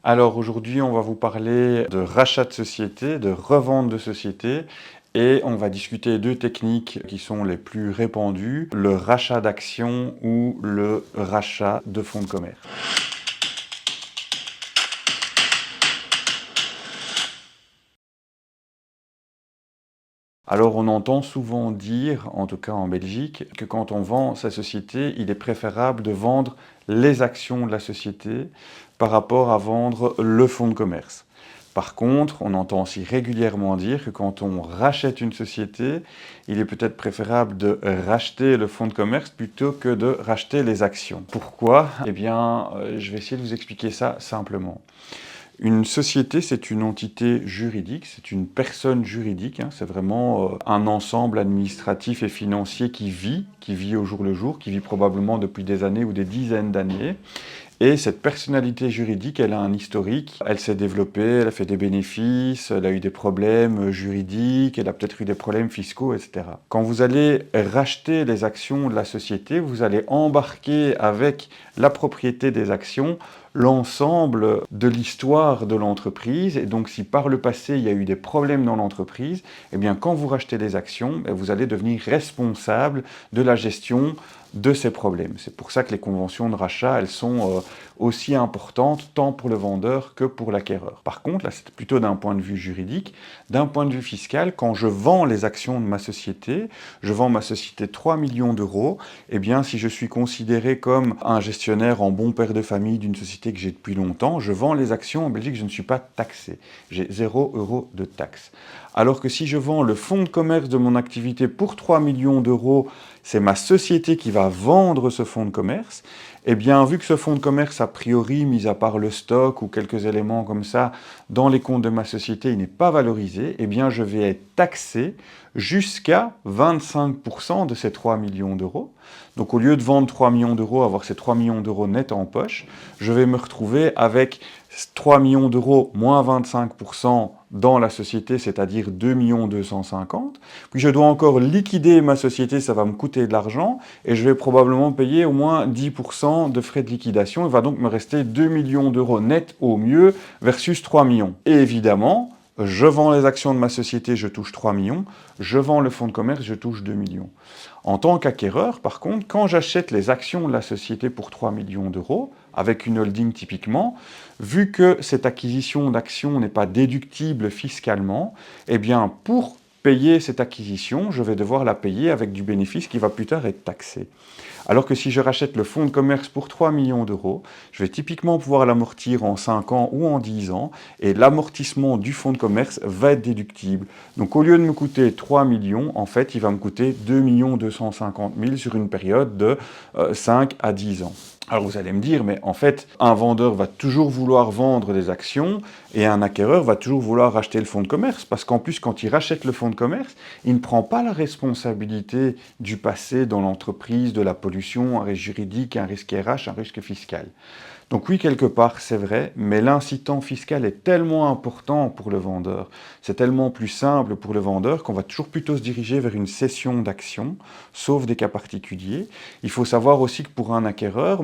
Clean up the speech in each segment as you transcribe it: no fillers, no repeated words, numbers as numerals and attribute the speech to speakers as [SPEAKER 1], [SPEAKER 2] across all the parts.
[SPEAKER 1] Alors aujourd'hui, on va vous parler de rachat de société, de revente de société et on va discuter deux techniques qui sont les plus répandues, le rachat d'actions ou le rachat de fonds de commerce. Alors on entend souvent dire, en tout cas en Belgique, que quand on vend sa société, il est préférable de vendre les actions de la société par rapport à vendre le fonds de commerce. Par contre, on entend aussi régulièrement dire que quand on rachète une société, il est peut-être préférable de racheter le fonds de commerce plutôt que de racheter les actions. Pourquoi? Eh bien, je vais essayer de vous expliquer ça simplement. Une société, c'est une entité juridique, c'est une personne juridique, hein, c'est vraiment un ensemble administratif et financier qui vit au jour le jour, qui vit probablement depuis des années ou des dizaines d'années. Et cette personnalité juridique, elle a un historique, elle s'est développée, elle a fait des bénéfices, elle a eu des problèmes juridiques, elle a peut-être eu des problèmes fiscaux, etc. Quand vous allez racheter les actions de la société, vous allez embarquer avec la propriété des actions l'ensemble de l'histoire de l'entreprise. Et donc, si par le passé, il y a eu des problèmes dans l'entreprise, eh bien, quand vous rachetez des actions, vous allez devenir responsable de la gestion de ces problèmes. C'est pour ça que les conventions de rachat, elles sont aussi importantes tant pour le vendeur que pour l'acquéreur. Par contre, là, c'est plutôt d'un point de vue juridique. D'un point de vue fiscal, quand je vends les actions de ma société, je vends ma société 3 millions d'euros, eh bien, si je suis considéré comme un gestionnaire en bon père de famille d'une société que j'ai depuis longtemps, je vends les actions en Belgique, je ne suis pas taxé. J'ai 0 € de taxe. Alors que si je vends le fonds de commerce de mon activité pour 3 millions d'euros, c'est ma société qui va vendre ce fonds de commerce. Eh bien, vu que ce fonds de commerce, a priori, mis à part le stock ou quelques éléments comme ça, dans les comptes de ma société, il n'est pas valorisé, eh bien, je vais être taxé jusqu'à 25% de ces 3 millions d'euros. Donc, au lieu de vendre 3 millions d'euros, avoir ces 3 millions d'euros nets en poche, je vais me retrouver avec 3 millions d'euros moins 25% dans la société, c'est-à-dire 2 250 000. Puis je dois encore liquider ma société, ça va me coûter de l'argent, et je vais probablement payer au moins 10% de frais de liquidation. Il va donc me rester 2 millions d'euros net au mieux versus 3 millions. Et évidemment, je vends les actions de ma société, je touche 3 millions. Je vends le fonds de commerce, je touche 2 millions. En tant qu'acquéreur, par contre, quand j'achète les actions de la société pour 3 millions d'euros, avec une holding typiquement, vu que cette acquisition d'actions n'est pas déductible fiscalement, eh bien, pour payer cette acquisition, je vais devoir la payer avec du bénéfice qui va plus tard être taxé. Alors que si je rachète le fonds de commerce pour 3 millions d'euros, je vais typiquement pouvoir l'amortir en 5 ans ou en 10 ans, et l'amortissement du fonds de commerce va être déductible. Donc au lieu de me coûter 3 millions, en fait, il va me coûter 2 250 000 sur une période de 5 à 10 ans. Alors vous allez me dire, mais en fait, un vendeur va toujours vouloir vendre des actions et un acquéreur va toujours vouloir racheter le fonds de commerce. Parce qu'en plus, quand il rachète le fonds de commerce, il ne prend pas la responsabilité du passé dans l'entreprise, de la pollution, un risque juridique, un risque RH, un risque fiscal. Donc oui, quelque part, c'est vrai, mais l'incitant fiscal est tellement important pour le vendeur, c'est tellement plus simple pour le vendeur qu'on va toujours plutôt se diriger vers une cession d'actions, sauf des cas particuliers. Il faut savoir aussi que pour un acquéreur,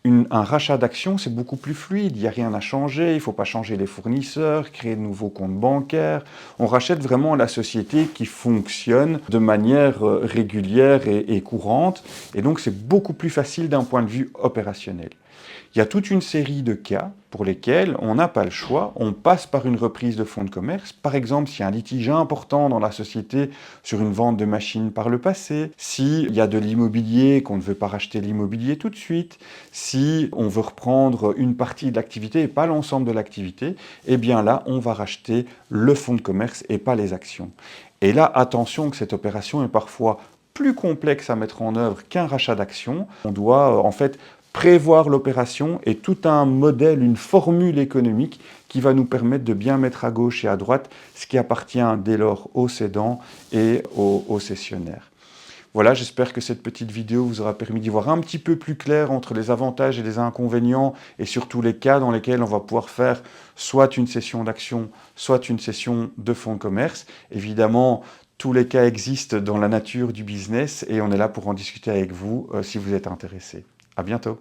[SPEAKER 1] un rachat d'actions, c'est beaucoup plus fluide, il n'y a rien à changer, il ne faut pas changer les fournisseurs, créer de nouveaux comptes bancaires. On rachète vraiment la société qui fonctionne de manière régulière et courante, et donc c'est beaucoup plus facile d'un point de vue opérationnel. Il y a toute une série de cas pour lesquels on n'a pas le choix, on passe par une reprise de fonds de commerce. Par exemple, s'il y a un litige important dans la société sur une vente de machines par le passé, s'il y a de l'immobilier, qu'on ne veut pas racheter l'immobilier tout de suite, si on veut reprendre une partie de l'activité et pas l'ensemble de l'activité, eh bien là, on va racheter le fonds de commerce et pas les actions. Et là, attention que cette opération est parfois plus complexe à mettre en œuvre qu'un rachat d'actions. On doit en fait prévoir l'opération et tout un modèle, une formule économique qui va nous permettre de bien mettre à gauche et à droite ce qui appartient dès lors aux cédants et aux cessionnaires. Voilà, j'espère que cette petite vidéo vous aura permis d'y voir un petit peu plus clair entre les avantages et les inconvénients et surtout les cas dans lesquels on va pouvoir faire soit une cession d'actions, soit une cession de fonds de commerce. Évidemment, tous les cas existent dans la nature du business et on est là pour en discuter avec vous si vous êtes intéressé. À bientôt.